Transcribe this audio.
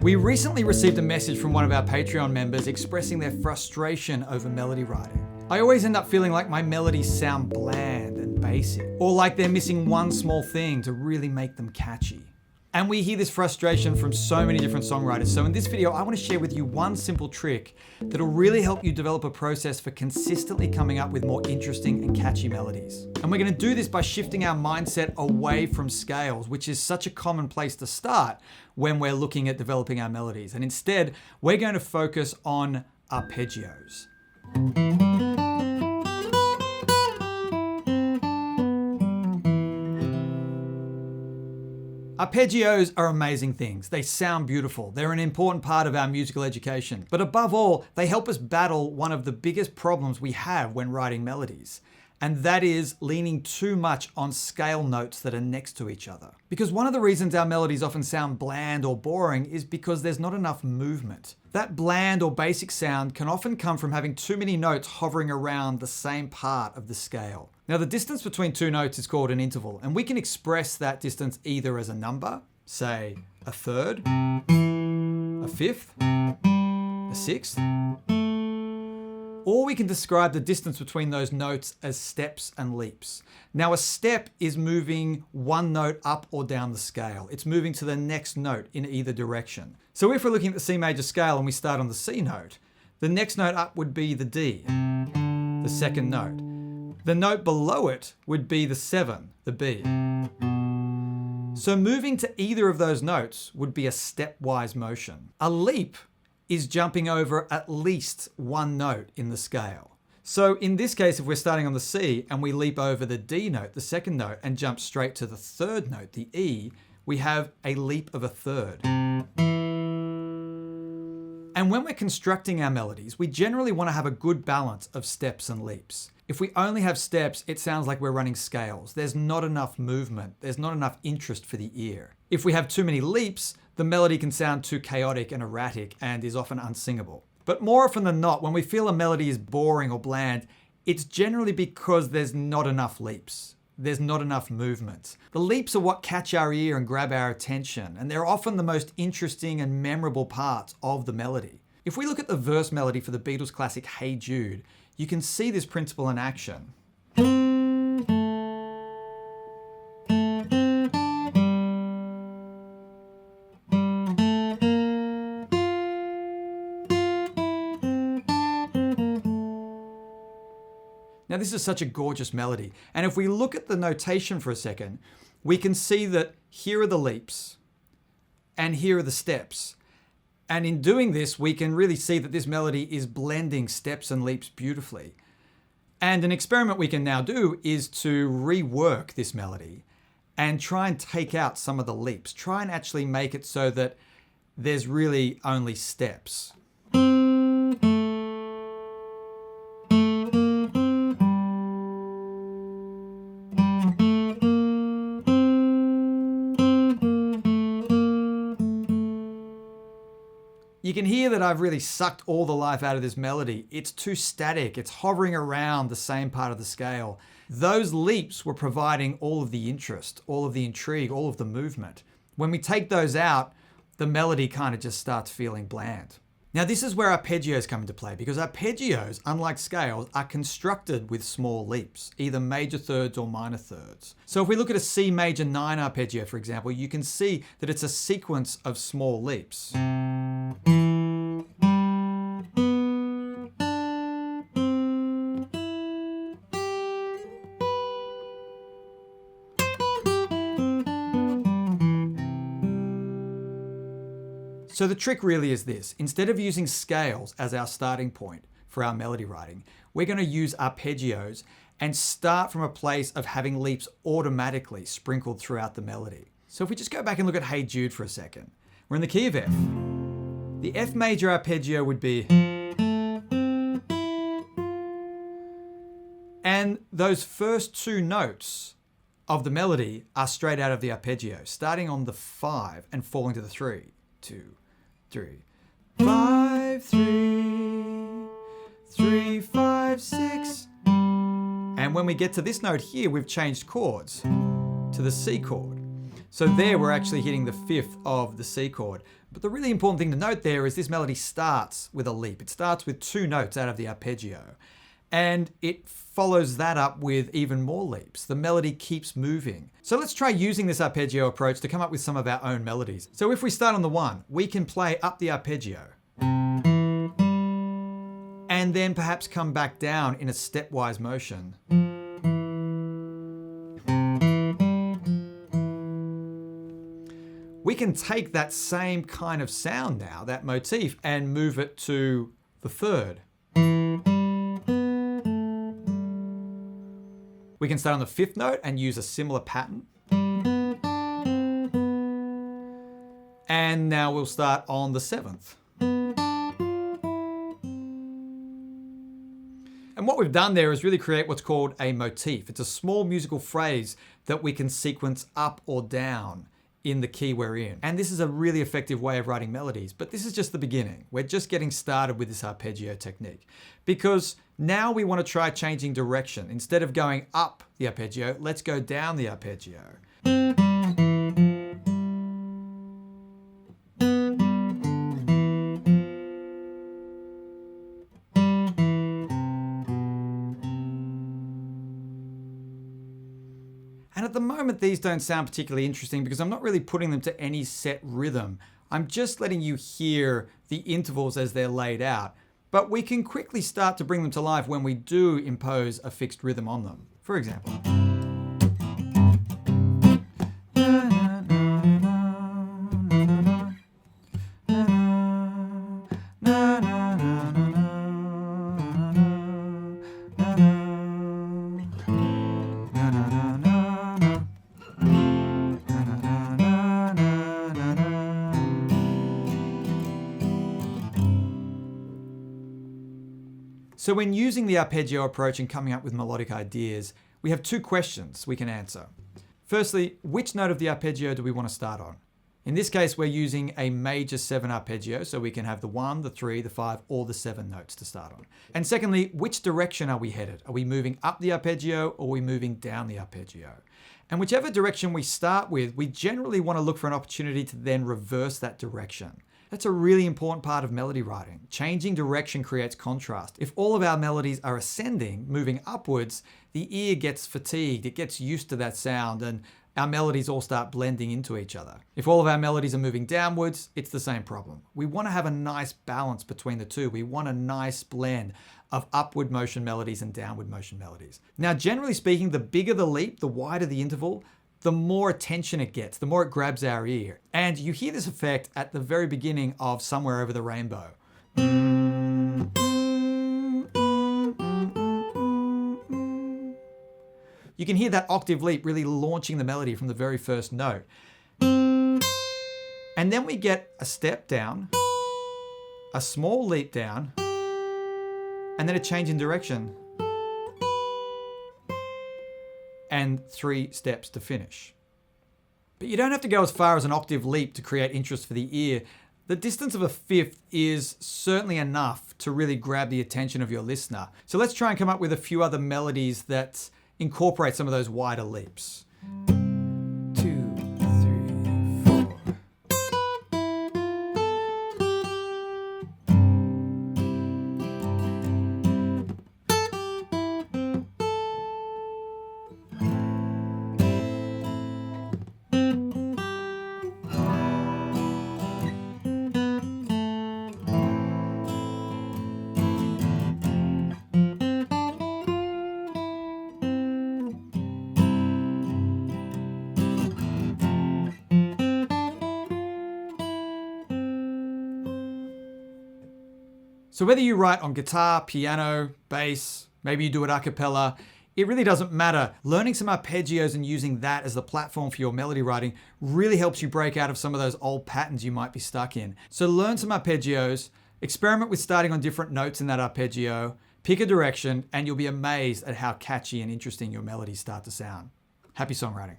We recently received a message from one of our Patreon members expressing their frustration over melody writing. I always end up feeling like my melodies sound bland and basic, or like they're missing one small thing to really make them catchy. And we hear this frustration from so many different songwriters. So in this video, I want to share with you one simple trick that'll really help you develop a process for consistently coming up with more interesting and catchy melodies. And we're going to do this by shifting our mindset away from scales, which is such a common place to start when we're looking at developing our melodies. And instead, we're going to focus on arpeggios. Arpeggios are amazing things. They sound beautiful. They're an important part of our musical education. But above all, they help us battle one of the biggest problems we have when writing melodies. And that is leaning too much on scale notes that are next to each other. Because one of the reasons our melodies often sound bland or boring is because there's not enough movement. That bland or basic sound can often come from having too many notes hovering around the same part of the scale. Now, the distance between two notes is called an interval, and we can express that distance either as a number, say a third, a fifth, a sixth, or we can describe the distance between those notes as steps and leaps. Now, a step is moving one note up or down the scale. It's moving to the next note in either direction. So if we're looking at the C major scale and we start on the C note, the next note up would be the D, the second note. The note below it would be the 7, the B. So moving to either of those notes would be a stepwise motion. A leap is jumping over at least one note in the scale. So in this case, if we're starting on the C and we leap over the D note, the second note, and jump straight to the third note, the E, we have a leap of a third. And when we're constructing our melodies, we generally want to have a good balance of steps and leaps. If we only have steps, it sounds like we're running scales. There's not enough movement. There's not enough interest for the ear. If we have too many leaps, the melody can sound too chaotic and erratic and is often unsingable. But more often than not, when we feel a melody is boring or bland, it's generally because there's not enough leaps. There's not enough movement. The leaps are what catch our ear and grab our attention, and they're often the most interesting and memorable parts of the melody. If we look at the verse melody for the Beatles classic Hey Jude, you can see this principle in action. Now, this is such a gorgeous melody. And if we look at the notation for a second, we can see that here are the leaps and here are the steps. And in doing this, we can really see that this melody is blending steps and leaps beautifully. And an experiment we can now do is to rework this melody and try and take out some of the leaps. Try and actually make it so that there's really only steps. You can hear that I've really sucked all the life out of this melody. It's too static. It's hovering around the same part of the scale. Those leaps were providing all of the interest, all of the intrigue, all of the movement. When we take those out, the melody kind of just starts feeling bland. Now, this is where arpeggios come into play, because arpeggios, unlike scales, are constructed with small leaps, either major thirds or minor thirds. So if we look at a C major 9 arpeggio, for example, you can see that it's a sequence of small leaps. So the trick really is this. Instead of using scales as our starting point for our melody writing, we're going to use arpeggios and start from a place of having leaps automatically sprinkled throughout the melody. So if we just go back and look at Hey Jude for a second, we're in the key of F. The F major arpeggio would be, and those first two notes of the melody are straight out of the arpeggio, starting on the 5 and falling to the 3, 2, 3, 5, 3, 3, 5, 6. And when we get to this note here, we've changed chords to the C chord. So there we're actually hitting the 5th of the C chord. But the really important thing to note there is this melody starts with a leap. It starts with 2 notes out of the arpeggio. And it follows that up with even more leaps. The melody keeps moving. So let's try using this arpeggio approach to come up with some of our own melodies. So if we start on the 1, we can play up the arpeggio. And then perhaps come back down in a stepwise motion. We can take that same kind of sound now, that motif, and move it to the 3rd. We can start on the 5th note and use a similar pattern. And now we'll start on the 7th. And what we've done there is really create what's called a motif. It's a small musical phrase that we can sequence up or down in the key we're in. And this is a really effective way of writing melodies, but this is just the beginning. We're just getting started with this arpeggio technique because now we want to try changing direction. Instead of going up the arpeggio, let's go down the arpeggio. And at the moment, these don't sound particularly interesting because I'm not really putting them to any set rhythm. I'm just letting you hear the intervals as they're laid out. But we can quickly start to bring them to life when we do impose a fixed rhythm on them. For example. So when using the arpeggio approach and coming up with melodic ideas, we have 2 questions we can answer. Firstly, which note of the arpeggio do we want to start on? In this case, we're using a major 7 arpeggio, so we can have the 1, the 3, the 5, or the 7 notes to start on. And secondly, which direction are we headed? Are we moving up the arpeggio or are we moving down the arpeggio? And whichever direction we start with, we generally want to look for an opportunity to then reverse that direction. That's a really important part of melody writing. Changing direction creates contrast. If all of our melodies are ascending, moving upwards, the ear gets fatigued, it gets used to that sound, and our melodies all start blending into each other. If all of our melodies are moving downwards, it's the same problem. We want to have a nice balance between the two. We want a nice blend of upward motion melodies and downward motion melodies. Now, generally speaking, the bigger the leap, the wider the interval, the more attention it gets, the more it grabs our ear. And you hear this effect at the very beginning of Somewhere Over the Rainbow. You can hear that octave leap really launching the melody from the very first note. And then we get a step down, a small leap down, and then a change in direction, and 3 steps to finish. But you don't have to go as far as an octave leap to create interest for the ear. The distance of a 5th is certainly enough to really grab the attention of your listener. So let's try and come up with a few other melodies that incorporate some of those wider leaps. 2, 3, 4. So whether you write on guitar, piano, bass, maybe you do it a cappella, it really doesn't matter. Learning some arpeggios and using that as the platform for your melody writing really helps you break out of some of those old patterns you might be stuck in. So learn some arpeggios, experiment with starting on different notes in that arpeggio, pick a direction, and you'll be amazed at how catchy and interesting your melodies start to sound. Happy songwriting.